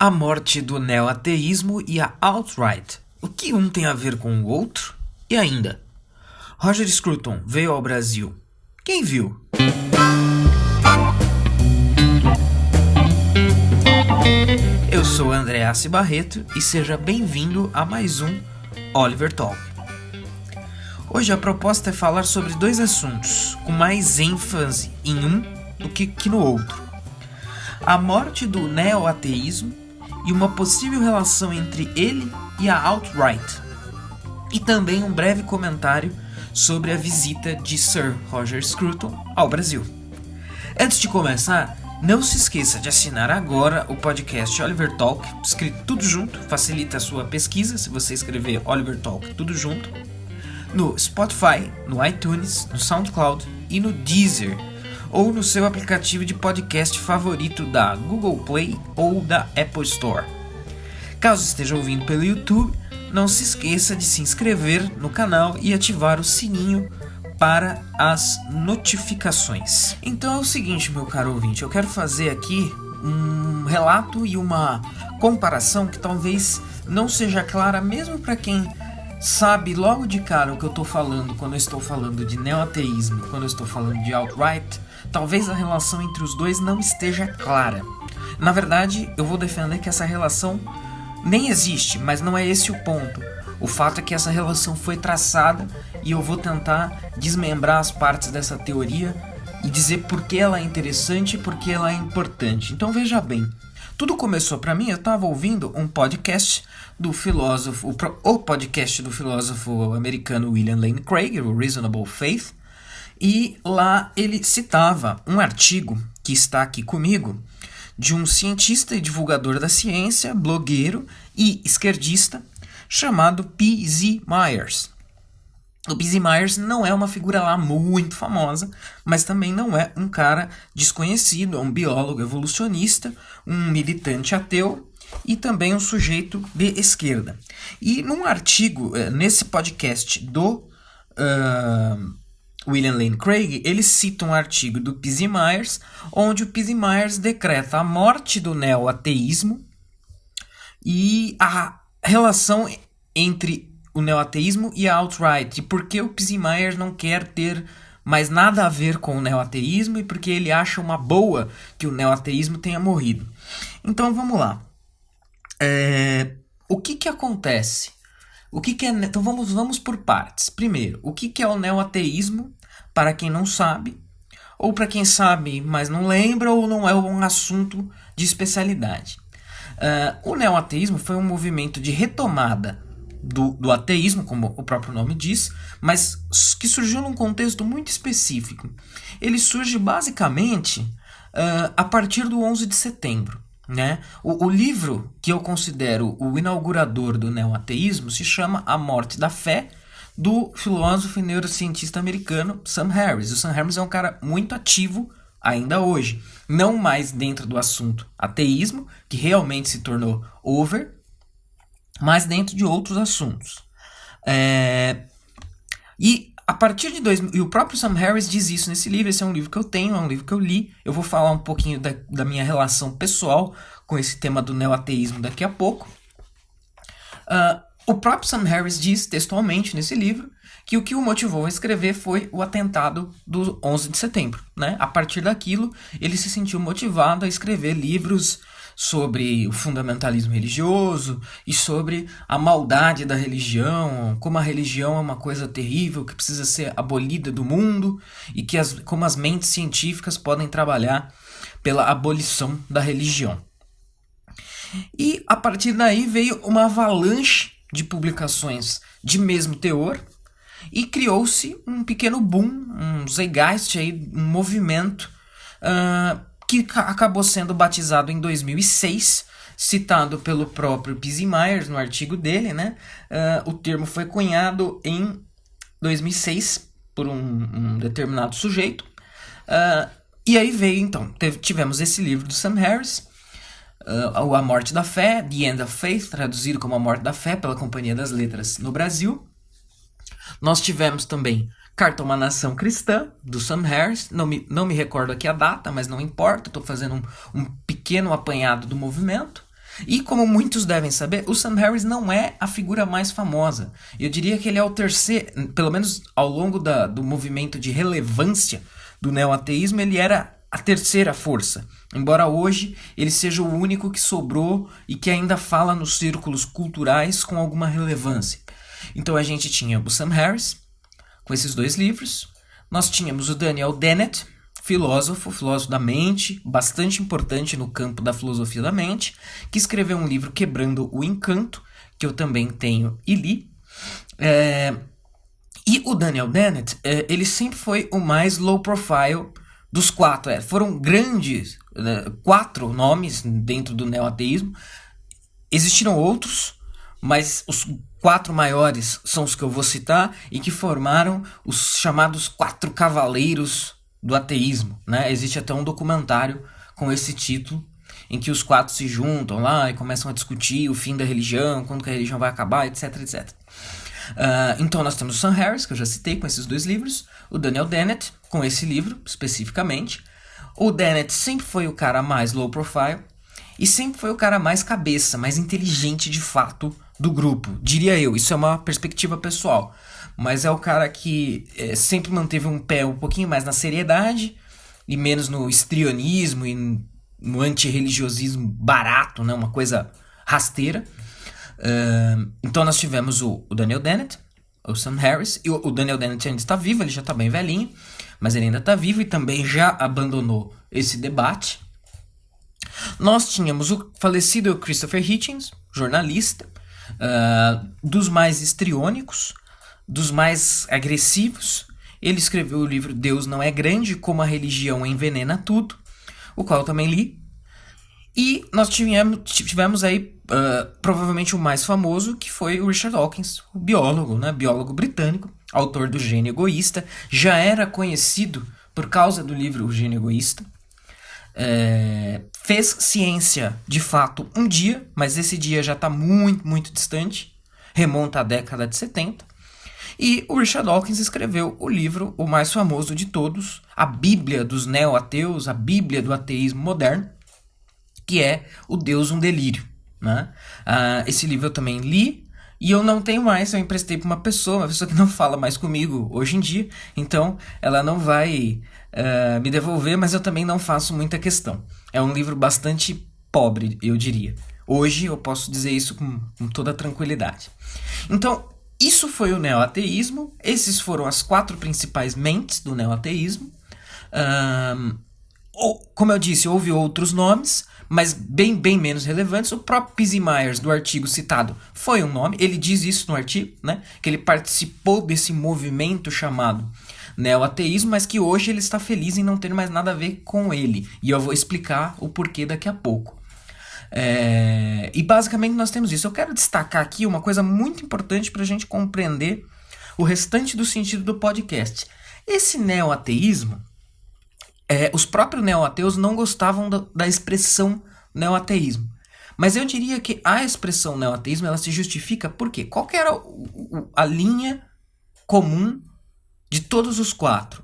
A morte do neo-ateísmo e a alt-right. O que um tem a ver com o outro? E ainda, Roger Scruton veio ao Brasil. Quem viu? Eu sou André Assi Barreto e seja bem-vindo a mais um Oliver Talk. Hoje a proposta é falar sobre dois assuntos, com mais ênfase em um do que no outro. A morte do neo-ateísmo e uma possível relação entre ele e a alt-right. E também um breve comentário sobre a visita de Sir Roger Scruton ao Brasil. Antes de começar, não se esqueça de assinar agora o podcast Oliver Talk, escrito tudo junto, facilita a sua pesquisa se você escrever Oliver Talk tudo junto, no Spotify, no iTunes, no SoundCloud e no Deezer, ou no seu aplicativo de podcast favorito da Google Play ou da Apple Store. Caso esteja ouvindo pelo YouTube, não se esqueça de se inscrever no canal e ativar o sininho para as notificações. Então é o seguinte, meu caro ouvinte, eu quero fazer aqui um relato e uma comparação que talvez não seja clara mesmo para quem sabe logo de cara o que eu estou falando quando eu estou falando de neo-ateísmo, quando eu estou falando de alt-right. Talvez a relação entre os dois não esteja clara. Na verdade, eu vou defender que essa relação nem existe, mas não é esse o ponto. O fato é que essa relação foi traçada e eu vou tentar desmembrar as partes dessa teoria e dizer por que ela é interessante e por que ela é importante. Então veja bem, tudo começou para mim, eu estava ouvindo um podcast do filósofo, o podcast do filósofo americano William Lane Craig, o Reasonable Faith, e lá ele citava um artigo que está aqui comigo, de um cientista e divulgador da ciência, blogueiro e esquerdista, chamado P.Z. Myers. O P.Z. Myers não é uma figura lá muito famosa, mas também não é um cara desconhecido, é um biólogo evolucionista, um militante ateu e também um sujeito de esquerda. E num artigo, nesse podcast do William Lane Craig, ele cita um artigo do P.Z. Myers, onde o P.Z. Myers decreta a morte do neo-ateísmo e a relação entre o neo-ateísmo e a alt-right, e por que o P.Z. Myers não quer ter mais nada a ver com o neo-ateísmo e porque ele acha uma boa que o neo-ateísmo tenha morrido. Então vamos lá. O que acontece? Então vamos por partes. Primeiro, o que é o neo-ateísmo, para quem não sabe, ou para quem sabe, mas não lembra, ou não é um assunto de especialidade. O neo-ateísmo foi um movimento de retomada do ateísmo, como o próprio nome diz, mas que surgiu num contexto muito específico. Ele surge basicamente a partir do 11 de setembro. Né? O livro que eu considero o inaugurador do neo-ateísmo se chama A Morte da Fé, do filósofo e neurocientista americano Sam Harris. O Sam Harris é um cara muito ativo ainda hoje, não mais dentro do assunto ateísmo, que realmente se tornou over, mas dentro de outros assuntos. E a partir de e o próprio Sam Harris diz isso nesse livro. Esse é um livro que eu tenho, é um livro que eu li. Eu vou falar um pouquinho da minha relação pessoal com esse tema do neo-ateísmo daqui a pouco. O próprio Sam Harris diz textualmente nesse livro que o que o motivou a escrever foi o atentado do 11 de setembro. Né? A partir daquilo, ele se sentiu motivado a escrever livros sobre o fundamentalismo religioso e sobre a maldade da religião, como a religião é uma coisa terrível que precisa ser abolida do mundo e que como as mentes científicas podem trabalhar pela abolição da religião. E a partir daí veio uma avalanche de publicações de mesmo teor e criou-se um pequeno boom, um zeitgeist, um movimento que acabou sendo batizado em 2006, citado pelo próprio P.Z. Myers no artigo dele, né? O termo foi cunhado em 2006 por um determinado sujeito. E aí veio, então, tivemos esse livro do Sam Harris, A Morte da Fé, The End of Faith, traduzido como A Morte da Fé pela Companhia das Letras no Brasil. Nós tivemos também Carta a uma Nação Cristã, do Sam Harris. Não me recordo aqui a data, mas não importa, estou fazendo um pequeno apanhado do movimento. E como muitos devem saber, o Sam Harris não é a figura mais famosa. Eu diria que ele é o terceiro, pelo menos ao longo do movimento de relevância do neoateísmo, ele era a terceira força. Embora hoje ele seja o único que sobrou e que ainda fala nos círculos culturais com alguma relevância. Então a gente tinha o Sam Harris, com esses 2 livros. Nós tínhamos o Daniel Dennett, filósofo da mente, bastante importante no campo da filosofia da mente, que escreveu um livro Quebrando o Encanto, que eu também tenho e li. E o Daniel Dennett, ele sempre foi o mais low profile dos 4. Foram grandes 4 nomes dentro do neoateísmo. Existiram outros, mas os 4 maiores são os que eu vou citar e que formaram os chamados 4 cavaleiros do ateísmo, né? Existe até um documentário com esse título, em que os 4 se juntam lá e começam a discutir o fim da religião, quando que a religião vai acabar, etc, etc. Então nós temos o Sam Harris, que eu já citei com esses 2 livros, o Daniel Dennett, com esse livro especificamente. O Dennett sempre foi o cara mais low profile e sempre foi o cara mais cabeça, mais inteligente de fato do grupo, diria eu. Isso é uma perspectiva pessoal, mas é o cara que sempre manteve um pé um pouquinho mais na seriedade e menos no histrionismo e no antirreligiosismo barato, né? Uma coisa rasteira. Então nós tivemos o Daniel Dennett, o Sam Harris, e o Daniel Dennett ainda está vivo, ele já está bem velhinho, mas ele ainda está vivo e também já abandonou esse debate. Nós tínhamos o falecido Christopher Hitchens, jornalista, dos mais histriônicos, dos mais agressivos. Ele escreveu o livro Deus Não é Grande, Como a Religião Envenena Tudo, o qual eu também li. E nós tivemos aí provavelmente o mais famoso, que foi o Richard Dawkins, o biólogo, né? Biólogo britânico, autor do Gênio Egoísta. Já era conhecido por causa do livro O Gênio Egoísta. Fez ciência de fato um dia, mas esse dia já está muito, muito distante, remonta à década de 70. E o Richard Dawkins escreveu o livro, o mais famoso de todos, a Bíblia dos Neo-Ateus, a Bíblia do Ateísmo Moderno, que é O Deus, um Delírio, né? Esse livro eu também li, e eu não tenho mais, eu emprestei para uma pessoa que não fala mais comigo hoje em dia, então ela não vai me devolver, mas eu também não faço muita questão. É um livro bastante pobre, eu diria. Hoje eu posso dizer isso com toda tranquilidade. Então, isso foi o neoateísmo, esses foram as 4 principais mentes do neoateísmo. Como eu disse, houve outros nomes, mas bem menos relevantes. O próprio P.Z. Myers, do artigo citado, foi um nome. Ele diz isso no artigo, né? Que ele participou desse movimento chamado neoateísmo, mas que hoje ele está feliz em não ter mais nada a ver com ele. E eu vou explicar o porquê daqui a pouco. E basicamente nós temos isso. Eu quero destacar aqui uma coisa muito importante para a gente compreender o restante do sentido do podcast. Esse neoateísmo, os próprios neoateus não gostavam da expressão neoateísmo. Mas eu diria que a expressão neoateísmo ela se justifica por quê? Qual que era a linha comum de todos os 4?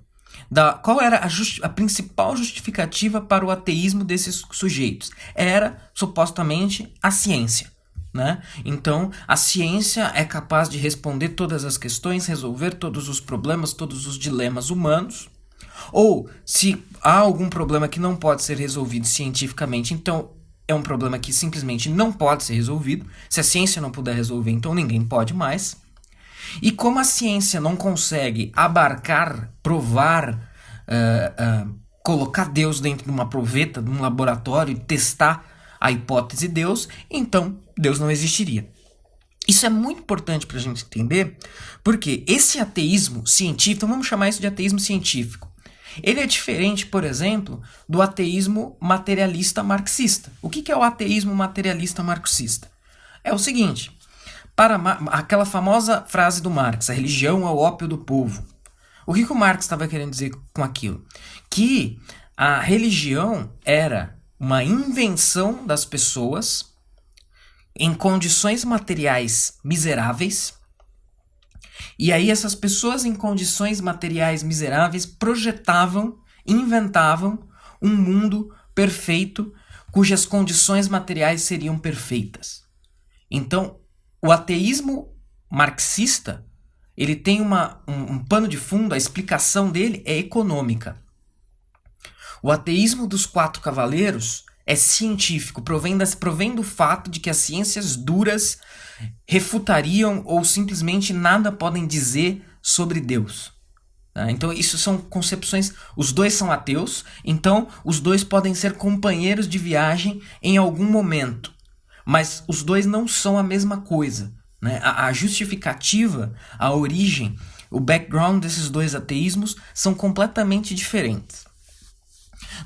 Qual era a principal justificativa para o ateísmo desses sujeitos? Era, supostamente, a ciência, né? Então, a ciência é capaz de responder todas as questões, resolver todos os problemas, todos os dilemas humanos. Ou, se há algum problema que não pode ser resolvido cientificamente, então é um problema que simplesmente não pode ser resolvido. Se a ciência não puder resolver, então ninguém pode mais. E como a ciência não consegue abarcar, provar, colocar Deus dentro de uma proveta, de um laboratório e testar a hipótese de Deus, então Deus não existiria. Isso é muito importante para a gente entender, porque esse ateísmo científico, então vamos chamar isso de ateísmo científico, ele é diferente, por exemplo, do ateísmo materialista marxista. O que é o ateísmo materialista marxista? É o seguinte: para aquela famosa frase do Marx, a religião é o ópio do povo. O que o Marx estava querendo dizer com aquilo? Que a religião era uma invenção das pessoas em condições materiais miseráveis, e aí essas pessoas em condições materiais miseráveis projetavam, inventavam um mundo perfeito, cujas condições materiais seriam perfeitas. Então, o ateísmo marxista, ele tem um pano de fundo, a explicação dele é econômica. O ateísmo dos quatro cavaleiros é científico, provém do fato de que as ciências duras refutariam ou simplesmente nada podem dizer sobre Deus. Tá? Então isso são concepções, os dois são ateus, então os dois podem ser companheiros de viagem em algum momento, mas os dois não são a mesma coisa. Né? A justificativa, a origem, o background desses dois ateísmos são completamente diferentes.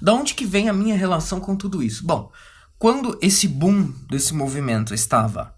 Da onde que vem a minha relação com tudo isso? Bom, quando esse boom desse movimento estava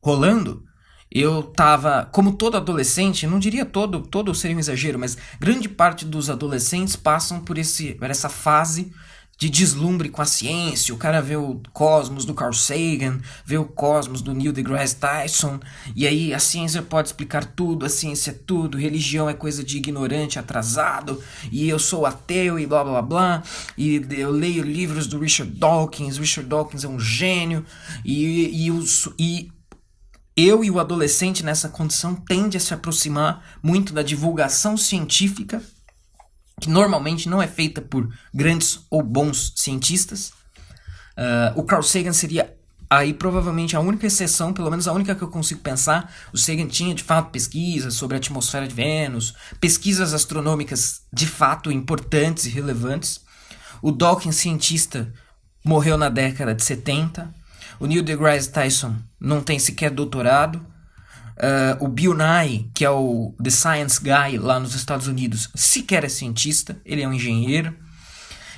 rolando, eu estava, como todo adolescente, não diria todo seria um exagero, mas grande parte dos adolescentes passam por essa fase de deslumbre com a ciência. O cara vê o Cosmos do Carl Sagan, vê o Cosmos do Neil deGrasse Tyson, e aí a ciência pode explicar tudo, a ciência é tudo, religião é coisa de ignorante atrasado, e eu sou ateu e blá blá blá, e eu leio livros do Richard Dawkins é um gênio, e eu e o adolescente nessa condição tende a se aproximar muito da divulgação científica, que normalmente não é feita por grandes ou bons cientistas. O Carl Sagan seria aí provavelmente a única exceção, pelo menos a única que eu consigo pensar. O Sagan tinha de fato pesquisas sobre a atmosfera de Vênus, pesquisas astronômicas de fato importantes e relevantes. O Dawkins, cientista, morreu na década de 70. O Neil deGrasse Tyson não tem sequer doutorado. O Bill Nye, que é o The Science Guy lá nos Estados Unidos, sequer é cientista, ele é um engenheiro.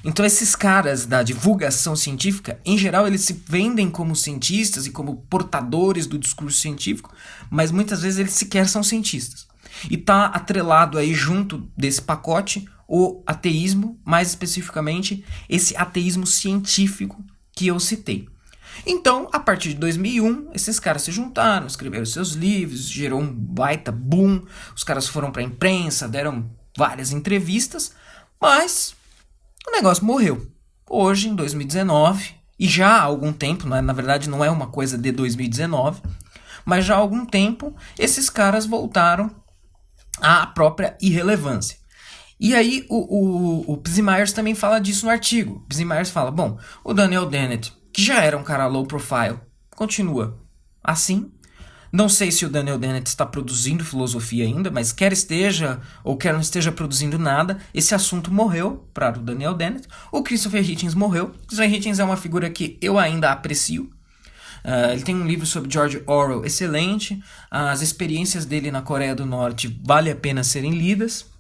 Então esses caras da divulgação científica, em geral, eles se vendem como cientistas e como portadores do discurso científico, mas muitas vezes eles sequer são cientistas. E está atrelado aí junto desse pacote o ateísmo, mais especificamente esse ateísmo científico que eu citei. Então, a partir de 2001, esses caras se juntaram, escreveram seus livros, gerou um baita boom, os caras foram para a imprensa, deram várias entrevistas, mas o negócio morreu. Hoje, em 2019, e já há algum tempo, na verdade não é uma coisa de 2019, mas já há algum tempo, esses caras voltaram à própria irrelevância. E aí o P.Z. Myers também fala disso no artigo. O P.Z. Myers fala, bom, o Daniel Dennett, que já era um cara low profile, continua assim. Não sei se o Daniel Dennett está produzindo filosofia ainda, mas quer esteja ou quer não esteja produzindo nada, esse assunto morreu para o Daniel Dennett. O Christopher Hitchens morreu. O Christopher Hitchens é uma figura que eu ainda aprecio. Ele tem um livro sobre George Orwell excelente. As experiências dele na Coreia do Norte vale a pena serem lidas.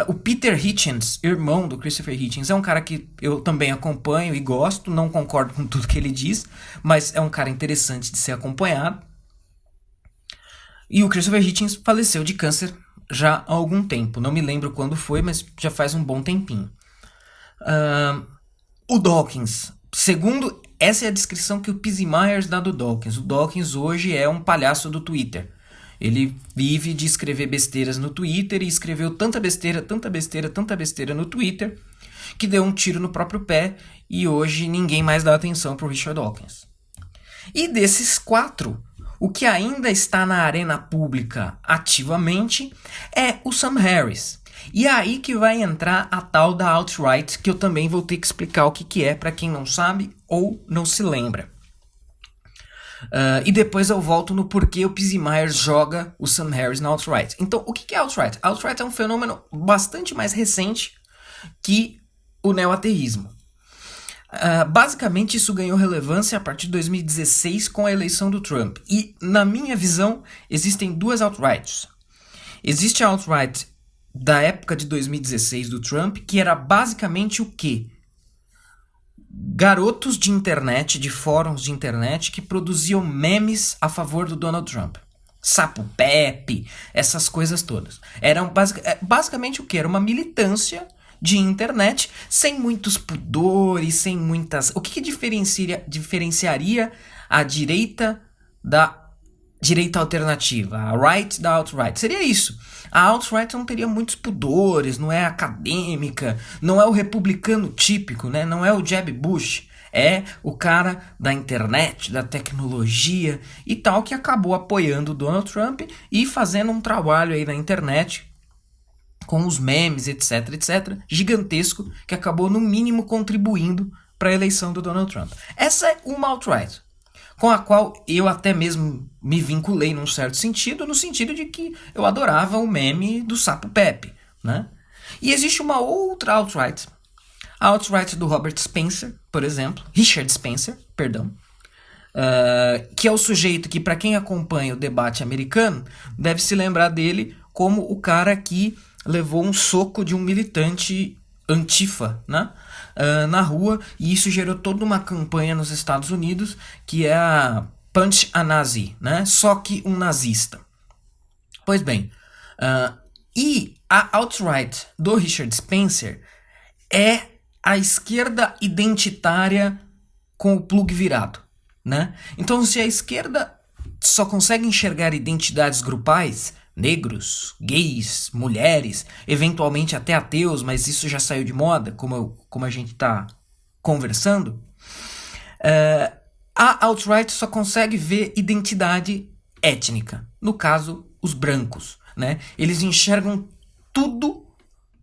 O Peter Hitchens, irmão do Christopher Hitchens, é um cara que eu também acompanho e gosto, não concordo com tudo que ele diz, mas é um cara interessante de ser acompanhado. E o Christopher Hitchens faleceu de câncer já há algum tempo, não me lembro quando foi, mas já faz um bom tempinho. O Dawkins, segundo, essa é a descrição que o P.Z. Myers dá do Dawkins. O Dawkins hoje é um palhaço do Twitter. Ele vive de escrever besteiras no Twitter e escreveu tanta besteira no Twitter que deu um tiro no próprio pé e hoje ninguém mais dá atenção para o Richard Dawkins. E desses quatro, o que ainda está na arena pública ativamente é o Sam Harris. E é aí que vai entrar a tal da alt-right, que eu também vou ter que explicar o que é para quem não sabe ou não se lembra. E depois eu volto no porquê o P.Z. Myers joga o Sam Harris na alt-right. Então, o que é alt-right? Alt-right é um fenômeno bastante mais recente que o neoateísmo. Basicamente, isso ganhou relevância a partir de 2016 com a eleição do Trump. E, na minha visão, existem duas alt-rights. Existe a alt-right da época de 2016 do Trump, que era basicamente o quê? Garotos de internet, de fóruns de internet, que produziam memes a favor do Donald Trump. Sapo Pepe, essas coisas todas. Eram basicamente o que? Era uma militância de internet, sem muitos pudores, sem muitas... O que diferenciaria a direita da direita alternativa, a right da alt-right. Seria isso. A alt-right não teria muitos pudores, não é acadêmica, não é o republicano típico, né? Não é o Jeb Bush. É o cara da internet, da tecnologia e tal, que acabou apoiando o Donald Trump e fazendo um trabalho aí na internet com os memes, etc, etc, gigantesco, que acabou no mínimo contribuindo para a eleição do Donald Trump. Essa é uma alt-right, com a qual eu até mesmo me vinculei num certo sentido, no sentido de que eu adorava o meme do Sapo Pepe, né? E existe uma outra alt-right, a alt-right do Robert Spencer, por exemplo, Richard Spencer, perdão, que é o sujeito que, para quem acompanha o debate americano, deve se lembrar dele como o cara que levou um soco de um militante antifa, né? Na rua, e isso gerou toda uma campanha nos Estados Unidos, que é a Punch a Nazi, né? Só que um nazista. Pois bem, e a alt-right do Richard Spencer é a esquerda identitária com o plug virado, né? Então, se a esquerda só consegue enxergar identidades grupais, negros, gays, mulheres, eventualmente até ateus, mas isso já saiu de moda, como a gente está conversando, a alt-right só consegue ver identidade étnica, no caso, os brancos, né? Eles enxergam tudo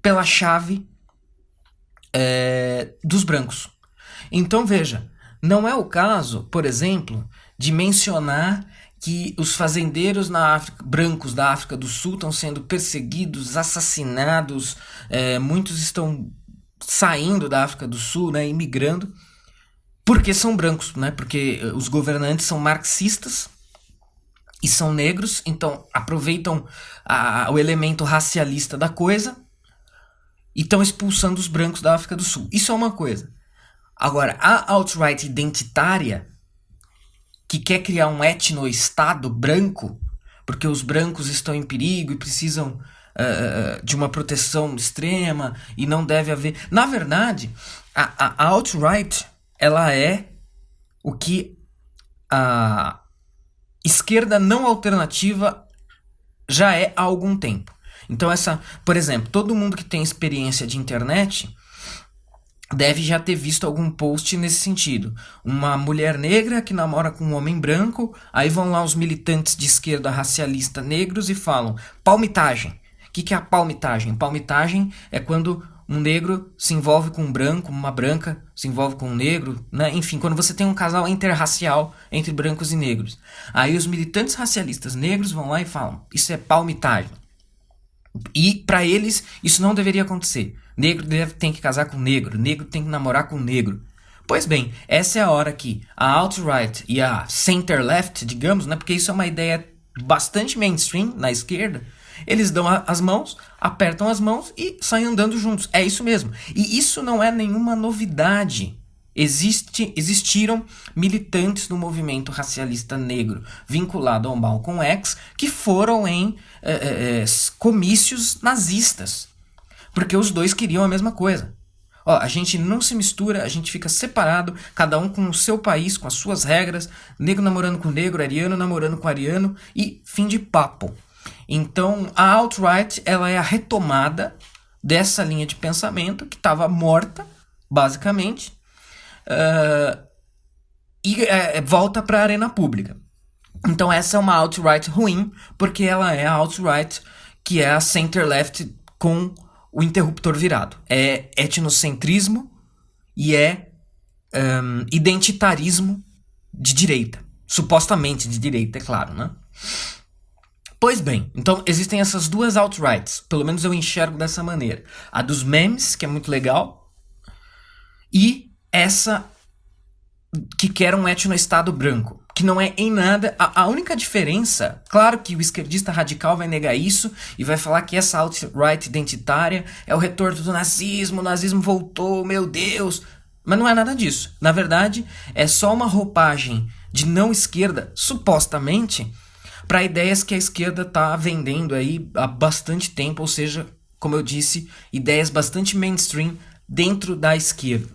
pela chave dos brancos. Então veja, não é o caso, por exemplo, de mencionar que os fazendeiros brancos da África do Sul estão sendo perseguidos, assassinados, muitos estão saindo da África do Sul, né, imigrando, porque são brancos, né, porque os governantes são marxistas e são negros, então aproveitam o elemento racialista da coisa e estão expulsando os brancos da África do Sul. Isso é uma coisa. Agora, a alt-right identitária, que quer criar um etno-estado branco, porque os brancos estão em perigo e precisam de uma proteção extrema e não deve haver... Na verdade, a alt-right, ela é o que a esquerda não alternativa já é há algum tempo. Então, por exemplo, todo mundo que tem experiência de internet deve já ter visto algum post nesse sentido. Uma mulher negra que namora com um homem branco, aí vão lá os militantes de esquerda racialista negros e falam palmitagem. O que é a palmitagem? Palmitagem é quando um negro se envolve com um branco, uma branca se envolve com um negro, né? Enfim, quando você tem um casal interracial entre brancos e negros. Aí os militantes racialistas negros vão lá e falam, isso é palmitagem. E para eles isso não deveria acontecer. Negro tem que casar com negro, negro tem que namorar com negro. Pois bem, essa é a hora que a alt-right e a center-left, digamos, né, porque isso é uma ideia bastante mainstream na esquerda, eles dão as mãos, apertam as mãos e saem andando juntos. É isso mesmo. E isso não é nenhuma novidade. Existiram militantes do movimento racialista negro vinculado ao Malcolm X que foram em comícios nazistas, porque os dois queriam a mesma coisa. A gente não se mistura, a gente fica separado, cada um com o seu país, com as suas regras, negro namorando com negro, ariano namorando com ariano e fim de papo. Então a alt-right, ela é a retomada dessa linha de pensamento que estava morta, basicamente, volta para a arena pública. Então essa é uma alt-right ruim, porque ela é a alt-right que é a center-left com o interruptor virado. É etnocentrismo e é identitarismo de direita. Supostamente de direita, é claro, né? Pois bem, então existem essas duas alt-rights, pelo menos eu enxergo dessa maneira. A dos memes, que é muito legal, e essa que quer um etno-estado branco, que não é em nada. A única diferença, claro que o esquerdista radical vai negar isso e vai falar que essa alt-right identitária é o retorno do nazismo, o nazismo voltou, meu Deus, mas não é nada disso. Na verdade, é só uma roupagem de não esquerda, supostamente, para ideias que a esquerda está vendendo aí há bastante tempo, ou seja, como eu disse, ideias bastante mainstream dentro da esquerda.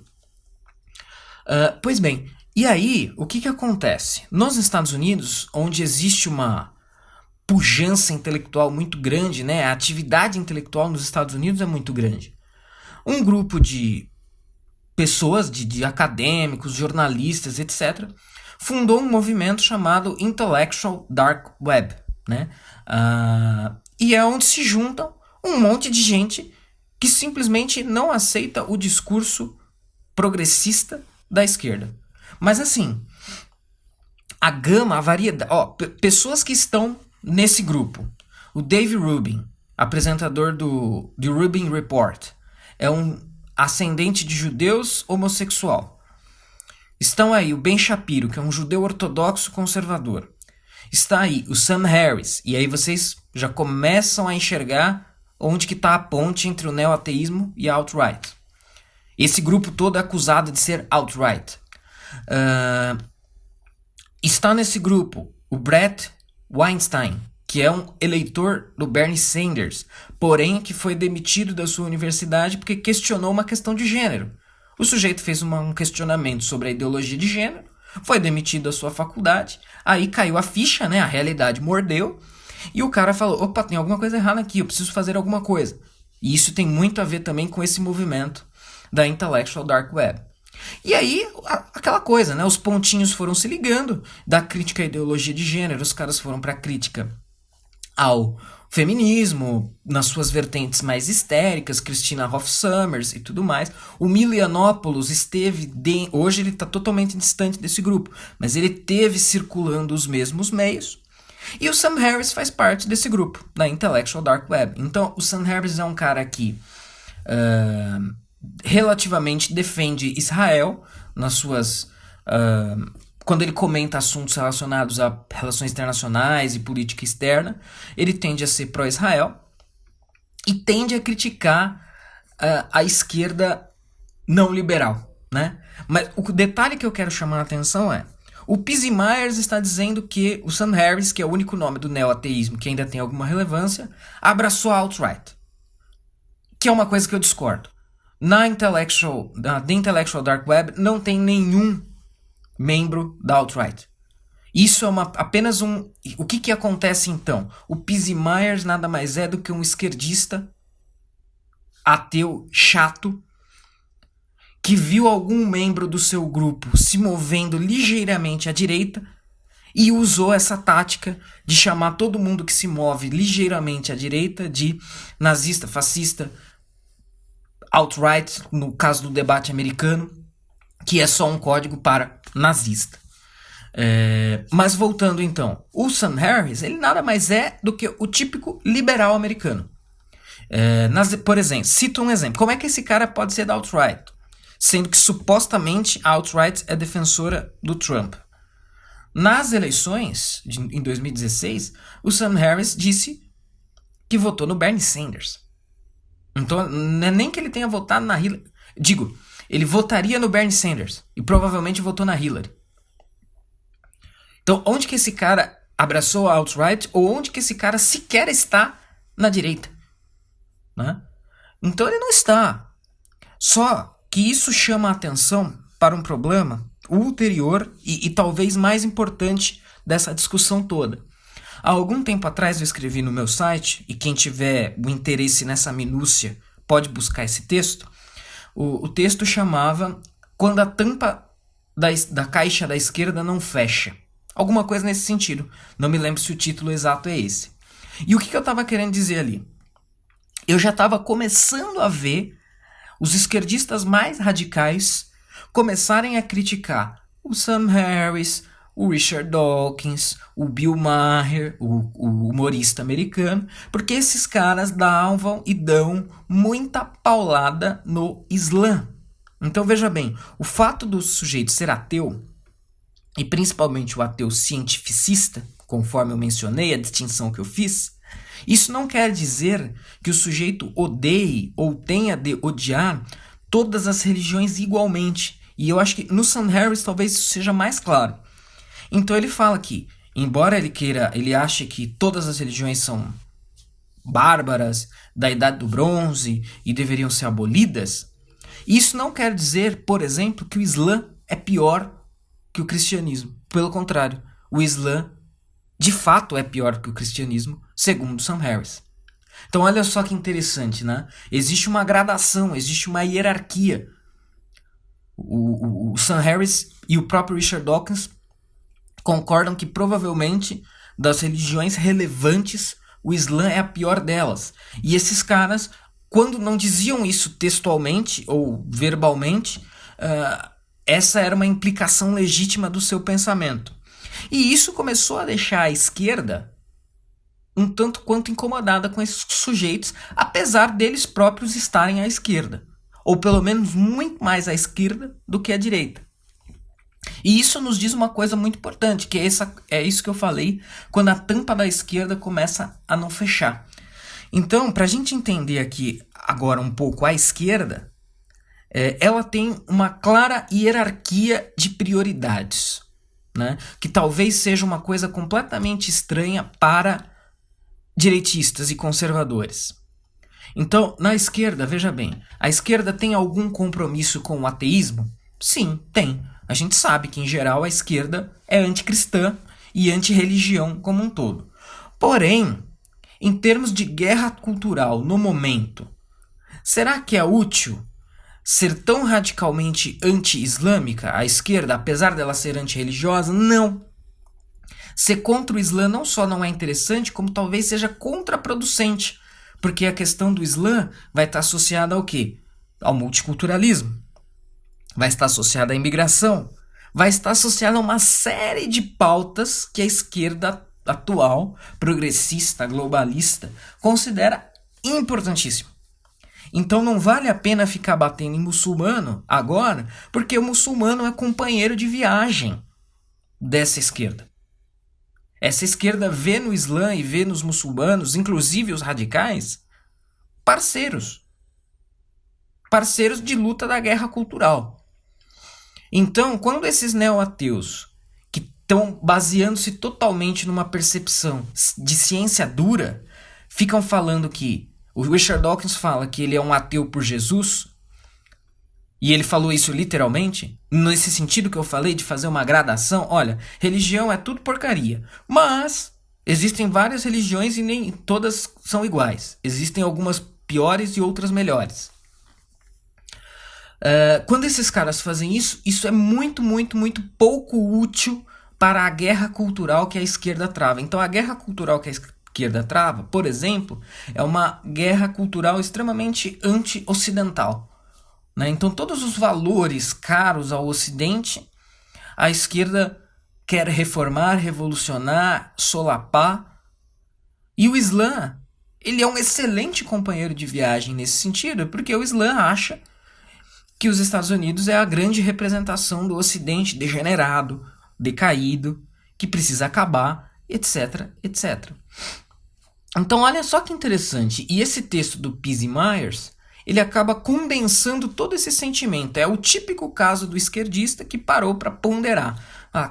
Pois bem, E aí, o que acontece? Nos Estados Unidos, onde existe uma pujança intelectual muito grande, né? A atividade intelectual nos Estados Unidos é muito grande. Um grupo de pessoas, de acadêmicos, jornalistas, etc., fundou um movimento chamado Intellectual Dark Web, né? E é onde se juntam um monte de gente que simplesmente não aceita o discurso progressista da esquerda. Mas assim, a gama, a variedade... pessoas que estão nesse grupo. O Dave Rubin, apresentador do Rubin Report, é um ascendente de judeus homossexual. Estão aí o Ben Shapiro, que é um judeu ortodoxo conservador. Está aí o Sam Harris, e aí vocês já começam a enxergar onde que está a ponte entre o neo-ateísmo e a alt-right. Esse grupo todo é acusado de ser alt-right. Está nesse grupo o Bret Weinstein, que é um eleitor do Bernie Sanders, porém que foi demitido da sua universidade porque questionou uma questão de gênero. O sujeito fez um questionamento sobre a ideologia de gênero, foi demitido da sua faculdade, aí caiu a ficha, né? A realidade mordeu, e o cara falou, opa, tem alguma coisa errada aqui, eu preciso fazer alguma coisa. E isso tem muito a ver também com esse movimento da Intellectual Dark Web. E aí, aquela coisa, né? Os pontinhos foram se ligando, da crítica à ideologia de gênero, os caras foram para a crítica ao feminismo, nas suas vertentes mais histéricas, Christina Hoff Sommers e tudo mais. O Milo Yiannopoulos esteve, hoje ele está totalmente distante desse grupo, mas ele teve circulando os mesmos meios. E o Sam Harris faz parte desse grupo, da Intellectual Dark Web. Então, o Sam Harris é um cara que relativamente defende Israel nas suas... quando ele comenta assuntos relacionados a relações internacionais e política externa, ele tende a ser pró-Israel e tende a criticar a esquerda não liberal, né? Mas o detalhe que eu quero chamar a atenção é: o Pizzy Myers está dizendo que o Sam Harris, que é o único nome do neo-ateísmo que ainda tem alguma relevância, abraçou a alt-right, que é uma coisa que eu discordo. Na The Intellectual Dark Web não tem nenhum membro da alt-right. Isso é apenas um... O que acontece então? O Pizzy Myers nada mais é do que um esquerdista ateu chato que viu algum membro do seu grupo se movendo ligeiramente à direita e usou essa tática de chamar todo mundo que se move ligeiramente à direita de nazista, fascista, alt-right, no caso do debate americano, que é só um código para nazista. Mas voltando então, o Sam Harris, ele nada mais é do que o típico liberal americano. Por exemplo, cito um exemplo. Como é que esse cara pode ser da alt-right? Sendo que supostamente a alt-right é defensora do Trump. Nas eleições em 2016, o Sam Harris disse que votou no Bernie Sanders. Então, não é nem que ele tenha votado na Hillary. Digo, ele votaria no Bernie Sanders e provavelmente votou na Hillary. Então, onde que esse cara abraçou a alt-right ou onde que esse cara sequer está na direita? Né? Então, ele não está. Só que isso chama a atenção para um problema ulterior e talvez mais importante dessa discussão toda. Há algum tempo atrás eu escrevi no meu site, e quem tiver o interesse nessa minúcia pode buscar esse texto. O texto chamava Quando a tampa da caixa da esquerda não fecha. Alguma coisa nesse sentido. Não me lembro se o título exato é esse. E o que eu estava querendo dizer ali? Eu já estava começando a ver os esquerdistas mais radicais começarem a criticar o Sam Harris, o Richard Dawkins, o Bill Maher, o humorista americano, porque esses caras davam e dão muita paulada no Islã. Então veja bem, o fato do sujeito ser ateu, e principalmente o ateu cientificista, conforme eu mencionei, a distinção que eu fiz, isso não quer dizer que o sujeito odeie ou tenha de odiar todas as religiões igualmente. E eu acho que no Sam Harris talvez isso seja mais claro. Então ele fala que, embora ele ache que todas as religiões são bárbaras, da Idade do Bronze e deveriam ser abolidas, isso não quer dizer, por exemplo, que o Islã é pior que o cristianismo. Pelo contrário, o Islã de fato é pior que o cristianismo, segundo Sam Harris. Então olha só que interessante, né? Existe uma gradação, existe uma hierarquia. O Sam Harris e o próprio Richard Dawkins concordam que provavelmente das religiões relevantes, o Islã é a pior delas. E esses caras, quando não diziam isso textualmente ou verbalmente, essa era uma implicação legítima do seu pensamento. E isso começou a deixar a esquerda um tanto quanto incomodada com esses sujeitos, apesar deles próprios estarem à esquerda. Ou pelo menos muito mais à esquerda do que à direita. E isso nos diz uma coisa muito importante, que é isso que eu falei, quando a tampa da esquerda começa a não fechar. Então, para a gente entender aqui agora um pouco a esquerda, ela tem uma clara hierarquia de prioridades, né? Que talvez seja uma coisa completamente estranha para direitistas e conservadores. Então, na esquerda, veja bem, a esquerda tem algum compromisso com o ateísmo? Sim, tem. A gente sabe que, em geral, a esquerda é anticristã e antirreligião como um todo. Porém, em termos de guerra cultural no momento, será que é útil ser tão radicalmente anti-islâmica a esquerda, apesar dela ser antirreligiosa? Não. Ser contra o Islã não só não é interessante, como talvez seja contraproducente, porque a questão do Islã vai estar associada ao quê? Ao multiculturalismo. Vai estar associada à imigração. Vai estar associada a uma série de pautas que a esquerda atual, progressista, globalista, considera importantíssimo. Então não vale a pena ficar batendo em muçulmano agora, porque o muçulmano é companheiro de viagem dessa esquerda. Essa esquerda vê no Islã e vê nos muçulmanos, inclusive os radicais, parceiros. Parceiros de luta da guerra cultural. Então, quando esses neo-ateus, que estão baseando-se totalmente numa percepção de ciência dura, ficam falando que o Richard Dawkins fala que ele é um ateu por Jesus, e ele falou isso literalmente, nesse sentido que eu falei de fazer uma gradação. Olha, religião é tudo porcaria, mas existem várias religiões e nem todas são iguais. Existem algumas piores e outras melhores. Quando esses caras fazem isso, isso é muito, muito, muito pouco útil para a guerra cultural que a esquerda trava. Então a guerra cultural que a esquerda trava, por exemplo, é uma guerra cultural extremamente anti-ocidental. Então todos os valores caros ao Ocidente, a esquerda quer reformar, revolucionar, solapar. E o Islã, ele é um excelente companheiro de viagem nesse sentido, porque o Islã acha que os Estados Unidos é a grande representação do Ocidente degenerado, decaído, que precisa acabar, etc, etc. Então olha só que interessante, e esse texto do Pease Myers, ele acaba condensando todo esse sentimento. É o típico caso do esquerdista que parou para ponderar.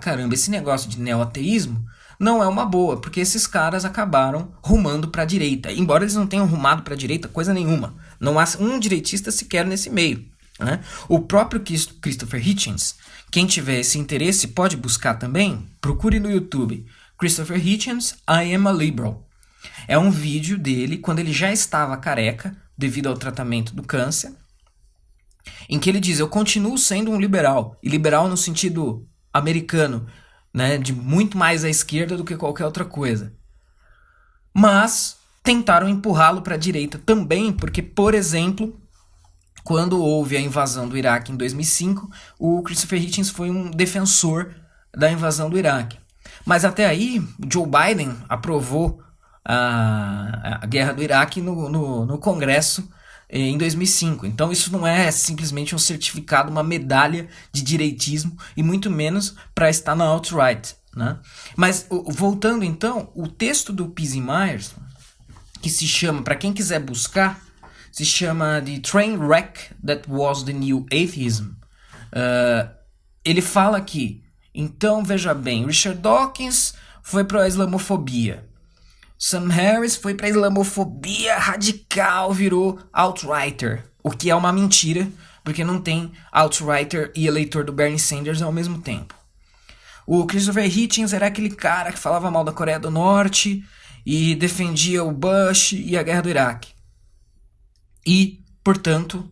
Caramba, esse negócio de neoateísmo não é uma boa, porque esses caras acabaram rumando para a direita. Embora eles não tenham rumado para a direita coisa nenhuma. Não há um direitista sequer nesse meio. Né? O próprio Christopher Hitchens, quem tiver esse interesse pode buscar também, procure no YouTube, Christopher Hitchens, I Am a Liberal. É um vídeo dele quando ele já estava careca, devido ao tratamento do câncer, em que ele diz: eu continuo sendo um liberal, e liberal no sentido americano, né, de muito mais à esquerda do que qualquer outra coisa. Mas tentaram empurrá-lo para a direita também, porque, por exemplo, quando houve a invasão do Iraque em 2005, o Christopher Hitchens foi um defensor da invasão do Iraque. Mas até aí, Joe Biden aprovou a guerra do Iraque no Congresso em 2005. Então isso não é simplesmente um certificado, uma medalha de direitismo, e muito menos para estar na alt-right. Né? Mas voltando então, o texto do Pease Myers, que se chama, para quem quiser buscar, se chama The Train Wreck That Was the New Atheism. Ele fala aqui, então veja bem, Richard Dawkins foi para a islamofobia, Sam Harris foi para a islamofobia radical, virou alt-righter, o que é uma mentira, porque não tem alt-righter e eleitor do Bernie Sanders ao mesmo tempo. O Christopher Hitchens era aquele cara que falava mal da Coreia do Norte e defendia o Bush e a guerra do Iraque. E, portanto,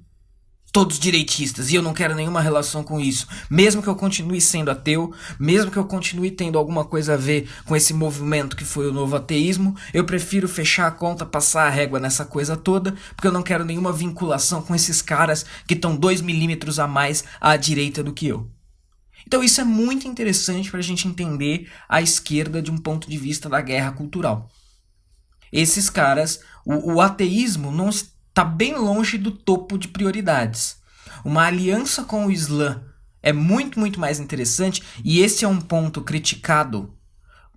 todos direitistas, e eu não quero nenhuma relação com isso. Mesmo que eu continue sendo ateu, mesmo que eu continue tendo alguma coisa a ver com esse movimento que foi o novo ateísmo, eu prefiro fechar a conta, passar a régua nessa coisa toda, porque eu não quero nenhuma vinculação com esses caras que estão 2 milímetros a mais à direita do que eu. Então isso é muito interessante para a gente entender a esquerda de um ponto de vista da guerra cultural. Esses caras, o ateísmo não está bem longe do topo de prioridades. Uma aliança com o Islã é muito, muito mais interessante, e esse é um ponto criticado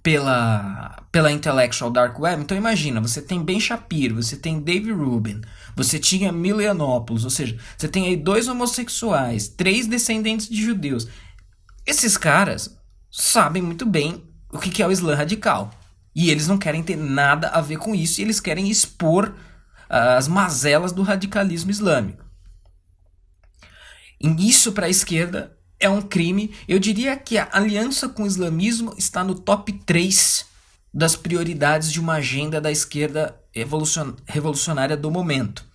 pela Intellectual Dark Web. Então imagina, você tem Ben Shapiro, você tem Dave Rubin, você tinha Milo Yiannopoulos, ou seja, você tem aí 2 homossexuais, 3 descendentes de judeus. Esses caras sabem muito bem o que é o Islã radical. E eles não querem ter nada a ver com isso, e eles querem expor as mazelas do radicalismo islâmico. E isso para a esquerda é um crime. Eu diria que a aliança com o islamismo está no top 3 das prioridades de uma agenda da esquerda revolucionária do momento.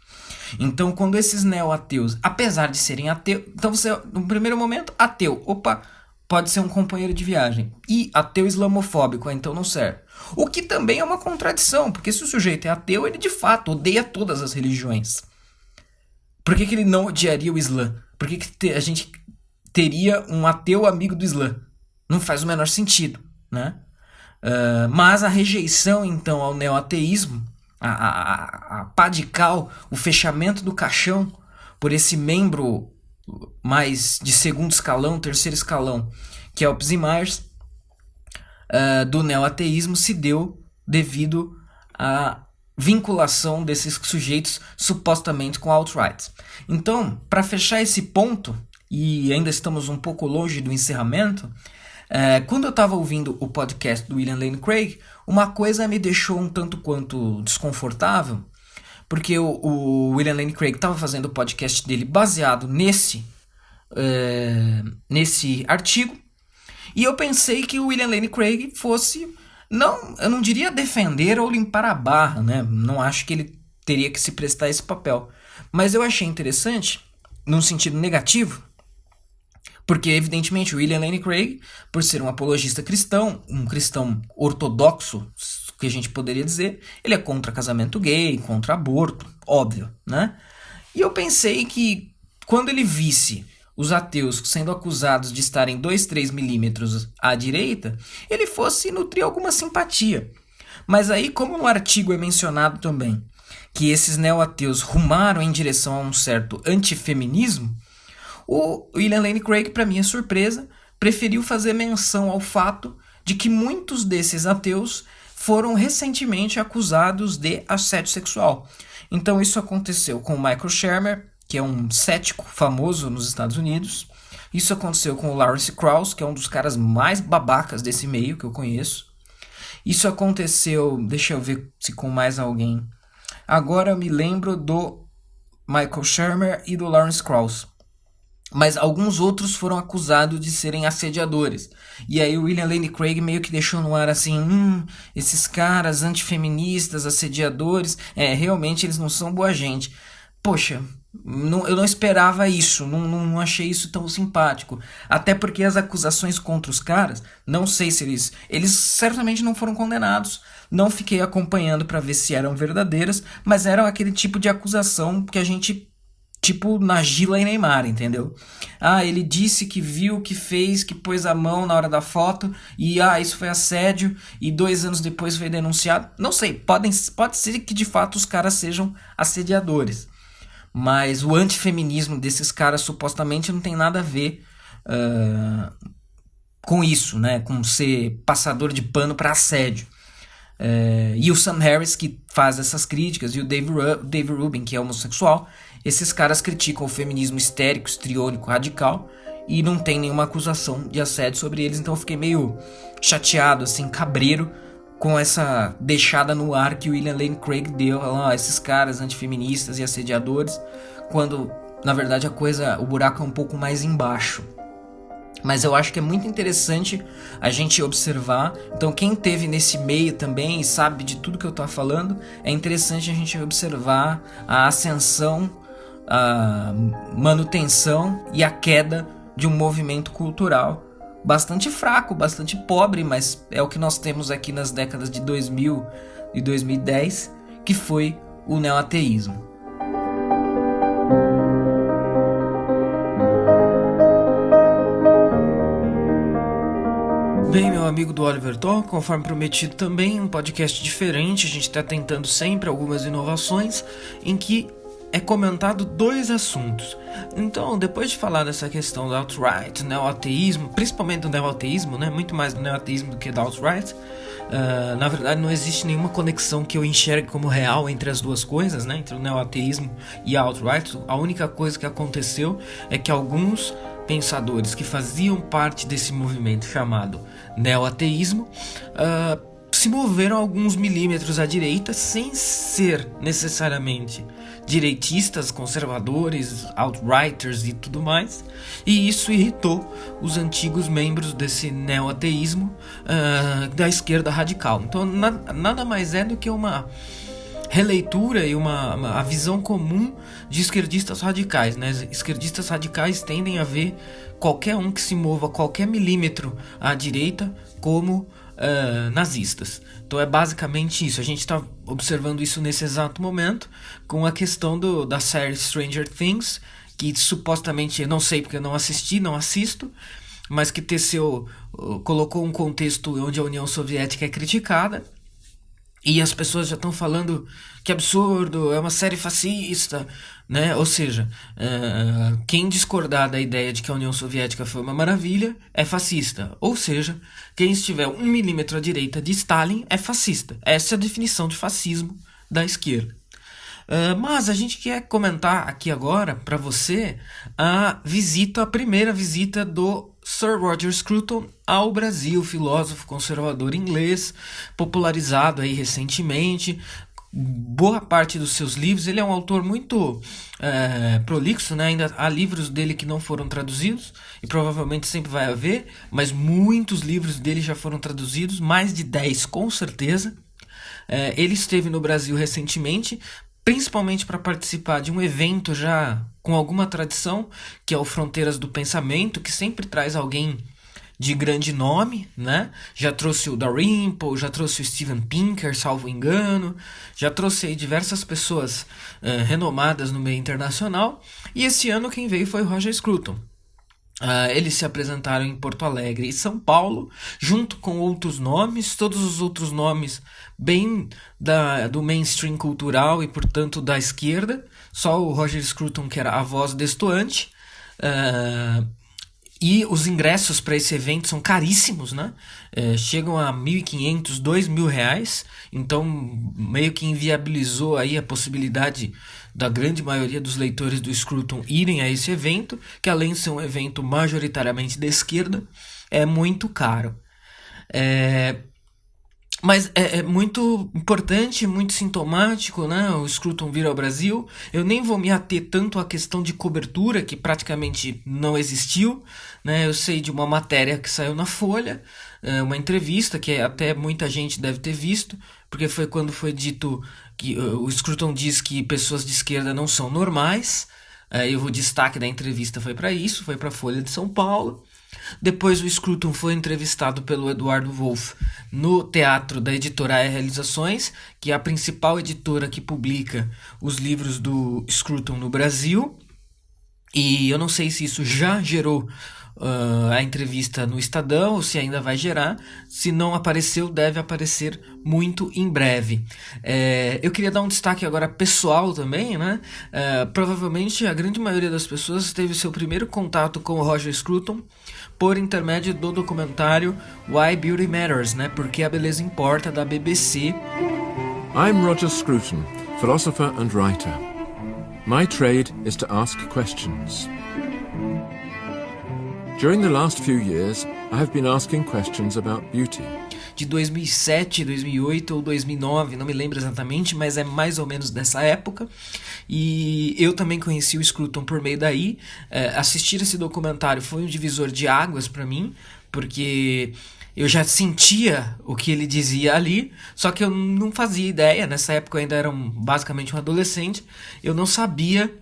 Então, quando esses neo-ateus, apesar de serem ateus, então você, no primeiro momento, ateu, opa, pode ser um companheiro de viagem. E ateu islamofóbico, então não serve. O que também é uma contradição, porque se o sujeito é ateu, ele de fato odeia todas as religiões. Por que ele não odiaria o Islã? Por que a gente teria um ateu amigo do Islã? Não faz o menor sentido, né? Mas a rejeição, então, ao neoateísmo, a pá de cal, o fechamento do caixão por esse membro mais de segundo escalão, terceiro escalão, que é o Psi Myers, do neoateísmo, se deu devido à vinculação desses sujeitos supostamente com a alt-right. Então, para fechar esse ponto, e ainda estamos um pouco longe do encerramento, quando eu estava ouvindo o podcast do William Lane Craig, uma coisa me deixou um tanto quanto desconfortável, porque o William Lane Craig estava fazendo o podcast dele baseado nesse artigo, e eu pensei que o William Lane Craig fosse, eu não diria defender ou limpar a barra, né? Não acho que ele teria que se prestar esse papel, mas eu achei interessante, num sentido negativo, porque evidentemente o William Lane Craig, por ser um apologista cristão, um cristão ortodoxo, que a gente poderia dizer, ele é contra casamento gay, contra aborto, óbvio, né? E eu pensei que quando ele visse os ateus sendo acusados de estarem 2, 3 milímetros à direita, ele fosse nutrir alguma simpatia. Mas aí, como no artigo é mencionado também que esses neo-ateus rumaram em direção a um certo antifeminismo, o William Lane Craig, para minha surpresa, preferiu fazer menção ao fato de que muitos desses ateus foram recentemente acusados de assédio sexual. Então isso aconteceu com o Michael Shermer, que é um cético famoso nos Estados Unidos. Isso aconteceu com o Lawrence Krauss, que é um dos caras mais babacas desse meio que eu conheço. Isso aconteceu, deixa eu ver se com mais alguém. Agora eu me lembro do Michael Shermer e do Lawrence Krauss. Mas alguns outros foram acusados de serem assediadores. E aí o William Lane Craig meio que deixou no ar assim, esses caras antifeministas, assediadores, realmente eles não são boa gente. Poxa, eu não esperava isso, não achei isso tão simpático. Até porque as acusações contra os caras, não sei se eles certamente não foram condenados. Não fiquei acompanhando para ver se eram verdadeiras, mas eram aquele tipo de acusação que a gente... tipo na Gila e Neymar, entendeu? Ele disse que viu, que fez, que pôs a mão na hora da foto e isso foi assédio e 2 anos depois foi denunciado. Não sei, pode ser que de fato os caras sejam assediadores. Mas o antifeminismo desses caras supostamente não tem nada a ver com isso, né? Com ser passador de pano para assédio. E o Sam Harris, que faz essas críticas, e o Dave Rubin, que é homossexual, esses caras criticam o feminismo histérico, histriônico, radical, e não tem nenhuma acusação de assédio sobre eles. Então eu fiquei meio chateado, assim, cabreiro, com essa deixada no ar que o William Lane Craig deu, esses caras antifeministas e assediadores, quando na verdade o buraco é um pouco mais embaixo. Mas eu acho que é muito interessante a gente observar. Então quem esteve nesse meio também e sabe de tudo que eu estou falando, é interessante a gente observar a ascensão, a manutenção e a queda de um movimento cultural bastante fraco, bastante pobre, mas é o que nós temos aqui nas décadas de 2000 e 2010, que foi o neoateísmo. Bem, meu amigo do Oliver Talk, conforme prometido também, um podcast diferente. A gente está tentando sempre algumas inovações em que é comentado 2 assuntos. Então, depois de falar dessa questão do alt-right, neoateísmo, principalmente do neoateísmo, né? Muito mais do neoateísmo do que do alt-right, na verdade não existe nenhuma conexão que eu enxergue como real entre as duas coisas, né? Entre o neoateísmo e a alt-right. A única coisa que aconteceu é que alguns pensadores que faziam parte desse movimento chamado neoateísmo se moveram alguns milímetros à direita sem ser necessariamente direitistas, conservadores, alt-righters e tudo mais, e isso irritou os antigos membros desse neoateísmo da esquerda radical. Então nada mais é do que uma releitura e a visão comum de esquerdistas radicais, né? Esquerdistas radicais tendem a ver qualquer um que se mova qualquer milímetro à direita como nazistas. Então é basicamente isso. A gente está observando isso nesse exato momento com a questão da série Stranger Things, que supostamente, eu não sei porque eu não assisti, não assisto, mas que colocou um contexto onde a União Soviética é criticada. E as pessoas já estão falando que absurdo, é uma série fascista, né? Ou seja, quem discordar da ideia de que a União Soviética foi uma maravilha é fascista. Ou seja, quem estiver 1 milímetro à direita de Stalin é fascista. Essa é a definição de fascismo da esquerda. Mas a gente quer comentar aqui agora para você a primeira visita do Sir Roger Scruton ao Brasil, filósofo conservador inglês, popularizado aí recentemente. Boa parte dos seus livros, ele é um autor muito prolixo, né? Ainda há livros dele que não foram traduzidos, e provavelmente sempre vai haver, mas muitos livros dele já foram traduzidos, mais de 10 com certeza. Ele esteve no Brasil recentemente, principalmente para participar de um evento já com alguma tradição, que é o Fronteiras do Pensamento, que sempre traz alguém de grande nome, né? Já trouxe o Dalrymple, já trouxe o Steven Pinker, salvo engano, já trouxe aí diversas pessoas renomadas no meio internacional, e esse ano quem veio foi o Roger Scruton. Eles se apresentaram em Porto Alegre e São Paulo, junto com outros nomes, todos os outros nomes bem do mainstream cultural e, portanto, da esquerda. Só o Roger Scruton, que era a voz destoante. E os ingressos para esse evento são caríssimos, né? Chegam a R$1.500, R$2.000. Então, meio que inviabilizou aí a possibilidade da grande maioria dos leitores do Scruton irem a esse evento, que além de ser um evento majoritariamente de esquerda, é muito caro. Mas é muito importante, muito sintomático, né? O Scruton vir ao Brasil. Eu nem vou me ater tanto à questão de cobertura, que praticamente não existiu, né? Eu sei de uma matéria que saiu na Folha, uma entrevista que até muita gente deve ter visto, porque foi quando foi dito que o Scruton diz que pessoas de esquerda não são normais. E o destaque da entrevista foi para isso, foi para a Folha de São Paulo. Depois o Scruton foi entrevistado pelo Eduardo Wolff no Teatro da editora Realizações, que é a principal editora que publica os livros do Scruton no Brasil. E eu não sei se isso já gerou a entrevista no Estadão ou se ainda vai gerar. Se não apareceu, deve aparecer muito em breve. Eu queria dar um destaque agora pessoal também, né? Provavelmente a grande maioria das pessoas teve seu primeiro contato com o Roger Scruton por intermédio do documentário Why Beauty Matters, né? Porque a beleza importa, da BBC. I'm Roger Scruton, philosopher and writer. My trade is to ask questions. During the last few years, I have been asking questions about beauty. De 2007, 2008 ou 2009, não me lembro exatamente, mas é mais ou menos dessa época. E eu também conheci o Scruton por meio daí. Assistir esse documentário foi um divisor de águas para mim, porque eu já sentia o que ele dizia ali, só que eu não fazia ideia. Nessa época eu ainda era basicamente um adolescente. Eu não sabia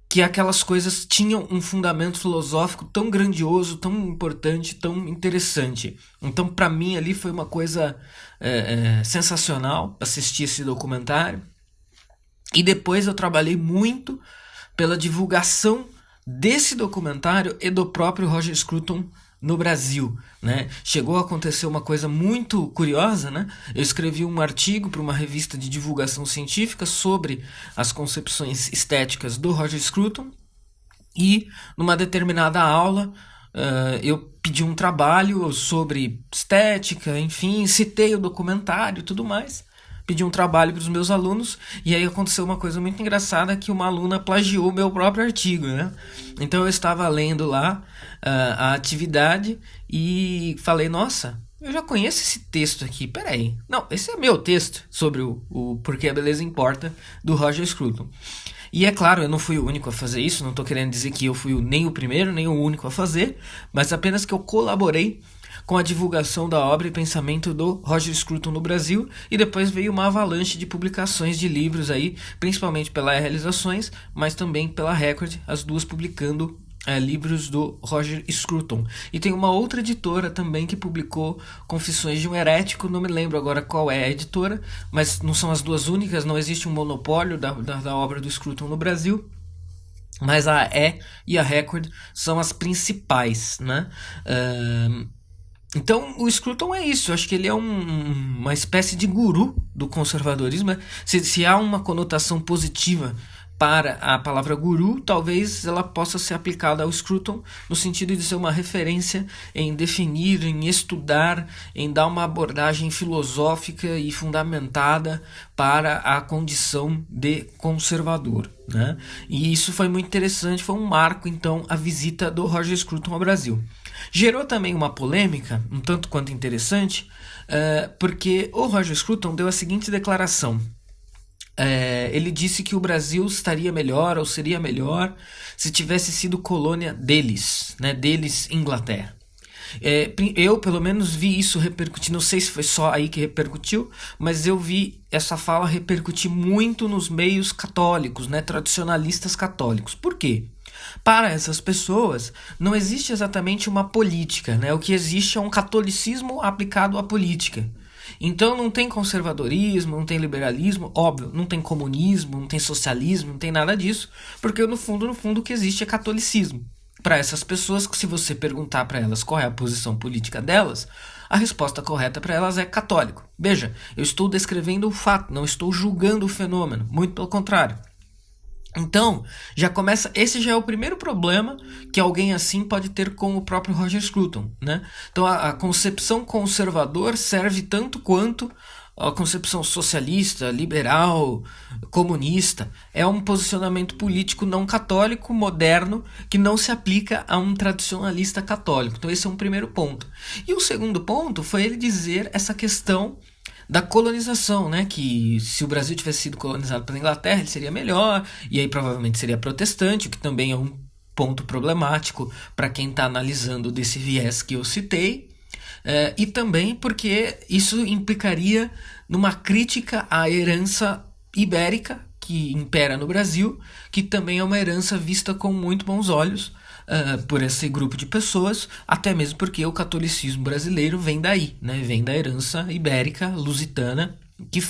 que aquelas coisas tinham um fundamento filosófico tão grandioso, tão importante, tão interessante. Então, para mim, ali foi uma coisa sensacional assistir esse documentário. E depois eu trabalhei muito pela divulgação desse documentário e do próprio Roger Scruton no Brasil, né? Chegou a acontecer uma coisa muito curiosa, né? Eu escrevi um artigo para uma revista de divulgação científica sobre as concepções estéticas do Roger Scruton, e numa determinada aula eu pedi um trabalho sobre estética, enfim, citei o documentário e tudo mais. Pedi um trabalho para os meus alunos, e aí aconteceu uma coisa muito engraçada, que uma aluna plagiou o meu próprio artigo, né? Então eu estava lendo lá a atividade e falei, nossa, eu já conheço esse texto aqui, peraí. Não, esse é meu texto sobre o Porque a Beleza Importa, do Roger Scruton. E é claro, eu não fui o único a fazer isso, não estou querendo dizer que eu fui nem o primeiro, nem o único a fazer, mas apenas que eu colaborei com a divulgação da obra e pensamento do Roger Scruton no Brasil, e depois veio uma avalanche de publicações de livros aí, principalmente pela Realizações, mas também pela Record, as duas publicando livros do Roger Scruton. E tem uma outra editora também que publicou Confissões de um Herético, não me lembro agora qual é a editora, mas não são as duas únicas, não existe um monopólio da obra do Scruton no Brasil. Mas a e a Record são as principais, né? Então o Scruton é isso, eu acho que ele é uma espécie de guru do conservadorismo, né? Se há uma conotação positiva para a palavra guru, talvez ela possa ser aplicada ao Scruton no sentido de ser uma referência em definir, em estudar, em dar uma abordagem filosófica e fundamentada para a condição de conservador, né? E isso foi muito interessante, foi um marco então a visita do Roger Scruton ao Brasil. Gerou também uma polêmica, um tanto quanto interessante, porque o Roger Scruton deu a seguinte declaração. Ele disse que o Brasil estaria melhor, ou seria melhor, se tivesse sido colônia deles, né, deles Inglaterra. Eu pelo menos vi isso repercutir, não sei se foi só aí que repercutiu, mas eu vi essa fala repercutir muito nos meios católicos, né, tradicionalistas católicos. Por quê? Para essas pessoas não existe exatamente uma política, né? O que existe é um catolicismo aplicado à política. Então não tem conservadorismo, não tem liberalismo, óbvio, não tem comunismo, não tem socialismo, não tem nada disso, porque no fundo o que existe é catolicismo. Para essas pessoas, se você perguntar para elas qual é a posição política delas, a resposta correta para elas é católico. Veja, eu estou descrevendo o fato, não estou julgando o fenômeno, muito pelo contrário. Então, esse já é o primeiro problema que alguém assim pode ter com o próprio Roger Scruton, né? Então a concepção conservador serve tanto quanto a concepção socialista, liberal, comunista. É um posicionamento político não católico, moderno, que não se aplica a um tradicionalista católico. Então esse é um primeiro ponto. E o segundo ponto foi ele dizer essa questão da colonização, né? Que se o Brasil tivesse sido colonizado pela Inglaterra, ele seria melhor, e aí provavelmente seria protestante, o que também é um ponto problemático para quem está analisando desse viés que eu citei, e também porque isso implicaria numa crítica à herança ibérica que impera no Brasil, que também é uma herança vista com muito bons olhos por esse grupo de pessoas, até mesmo porque o catolicismo brasileiro vem daí, né? Vem da herança ibérica, lusitana, que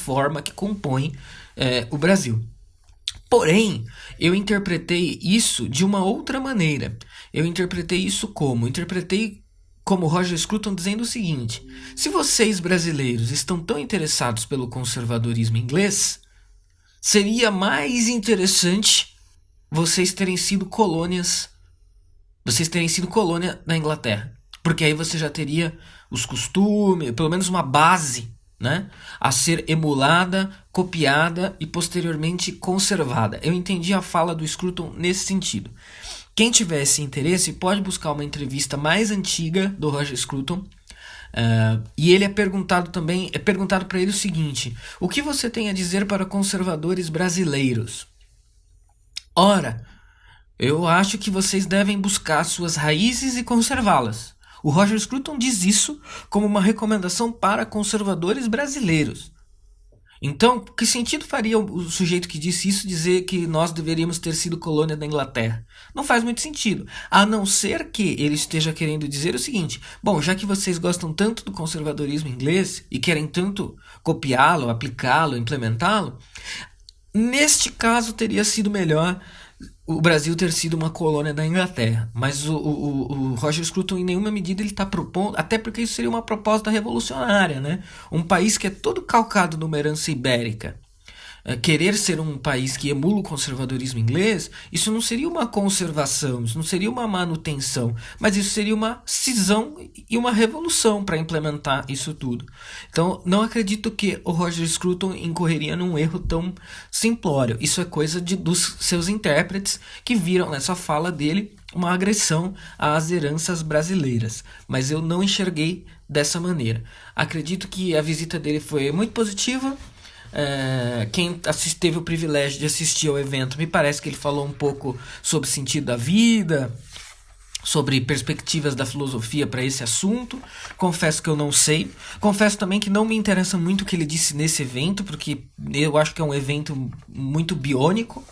compõe o Brasil. Porém, eu interpretei isso de uma outra maneira. Eu interpretei como Roger Scruton dizendo o seguinte: se vocês brasileiros estão tão interessados pelo conservadorismo inglês, seria mais interessante vocês terem sido colônia na Inglaterra, porque aí você já teria os costumes, pelo menos uma base, né, a ser emulada, copiada e posteriormente conservada. Eu entendi a fala do Scruton nesse sentido. Quem tiver esse interesse pode buscar uma entrevista mais antiga do Roger Scruton. E ele é perguntado para ele o seguinte: o que você tem a dizer para conservadores brasileiros? Ora, eu acho que vocês devem buscar suas raízes e conservá-las. O Roger Scruton diz isso como uma recomendação para conservadores brasileiros. Então, que sentido faria o sujeito que disse isso dizer que nós deveríamos ter sido colônia da Inglaterra? Não faz muito sentido, a não ser que ele esteja querendo dizer o seguinte: bom, já que vocês gostam tanto do conservadorismo inglês e querem tanto copiá-lo, aplicá-lo, implementá-lo, neste caso teria sido melhor o Brasil ter sido uma colônia da Inglaterra. Mas o Roger Scruton em nenhuma medida ele está propondo, até porque isso seria uma proposta revolucionária, né? Um país que é todo calcado numa herança ibérica, querer ser um país que emula o conservadorismo inglês, isso não seria uma conservação, isso não seria uma manutenção, mas isso seria uma cisão e uma revolução para implementar isso tudo. Então, não acredito que o Roger Scruton incorreria num erro tão simplório. Isso é coisa dos seus intérpretes que viram nessa fala dele uma agressão às heranças brasileiras, mas eu não enxerguei dessa maneira. Acredito que a visita dele foi muito positiva. Quem teve o privilégio de assistir ao evento, me parece que ele falou um pouco sobre o sentido da vida, sobre perspectivas da filosofia para esse assunto. Confesso que eu não sei. Confesso também que não me interessa muito o que ele disse nesse evento, porque eu acho que é um evento muito biônico.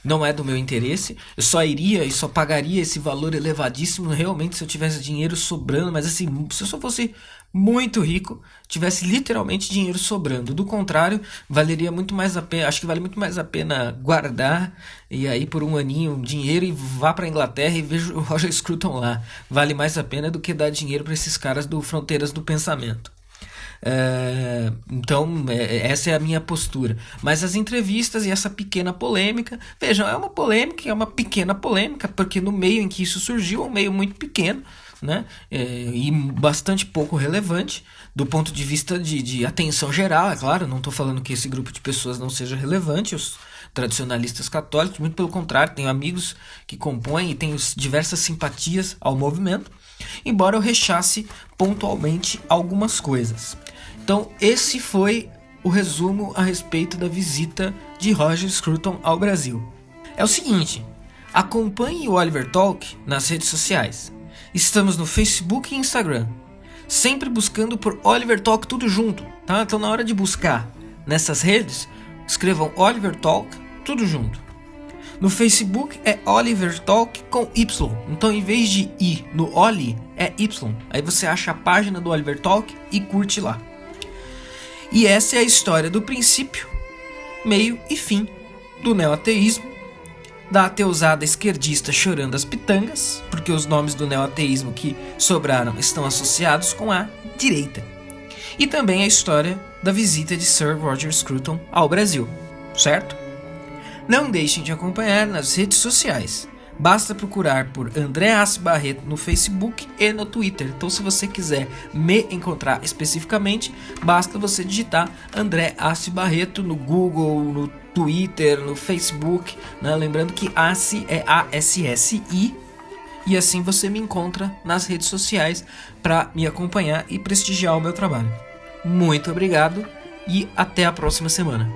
Não é do meu interesse. Eu só iria e só pagaria esse valor elevadíssimo realmente se eu tivesse dinheiro sobrando. Mas assim, se eu só fosse muito rico, tivesse literalmente dinheiro sobrando. Do contrário, valeria muito mais a pena. Acho que vale muito mais a pena guardar e aí por um aninho dinheiro e vá para a Inglaterra e veja o Roger Scruton lá. Vale mais a pena do que dar dinheiro para esses caras do Fronteiras do Pensamento. Então essa é a minha postura. Mas as entrevistas e essa pequena polêmica, vejam, é uma polêmica, é uma pequena polêmica, porque no meio em que isso surgiu é um meio muito pequeno, né? E bastante pouco relevante do ponto de vista de atenção geral. É claro, não estou falando que esse grupo de pessoas não seja relevante, os tradicionalistas católicos, muito pelo contrário, tenho amigos que compõem e tenho diversas simpatias ao movimento, embora eu rechace pontualmente algumas coisas. Então esse foi o resumo a respeito da visita de Roger Scruton ao Brasil. É o seguinte: acompanhe o Oliver Talk nas redes sociais. Estamos no Facebook e Instagram, sempre buscando por Oliver Talk tudo junto, tá? Então na hora de buscar nessas redes, escrevam Oliver Talk tudo junto. No Facebook é Oliver Talk com Y. Então, em vez de I no Oli, é Y. Aí você acha a página do Oliver Talk e curte lá. E essa é a história do princípio, meio e fim do neoateísmo, da ateusada esquerdista chorando as pitangas, porque os nomes do neoateísmo que sobraram estão associados com a direita. E também a história da visita de Sir Roger Scruton ao Brasil, certo? Não deixem de acompanhar nas redes sociais. Basta procurar por André Assi Barreto no Facebook e no Twitter. Então, se você quiser me encontrar especificamente, basta você digitar André Assi Barreto no Google, no Twitter, no Facebook, né? Lembrando que Assi é A-S-S-I. E assim você me encontra nas redes sociais para me acompanhar e prestigiar o meu trabalho. Muito obrigado e até a próxima semana.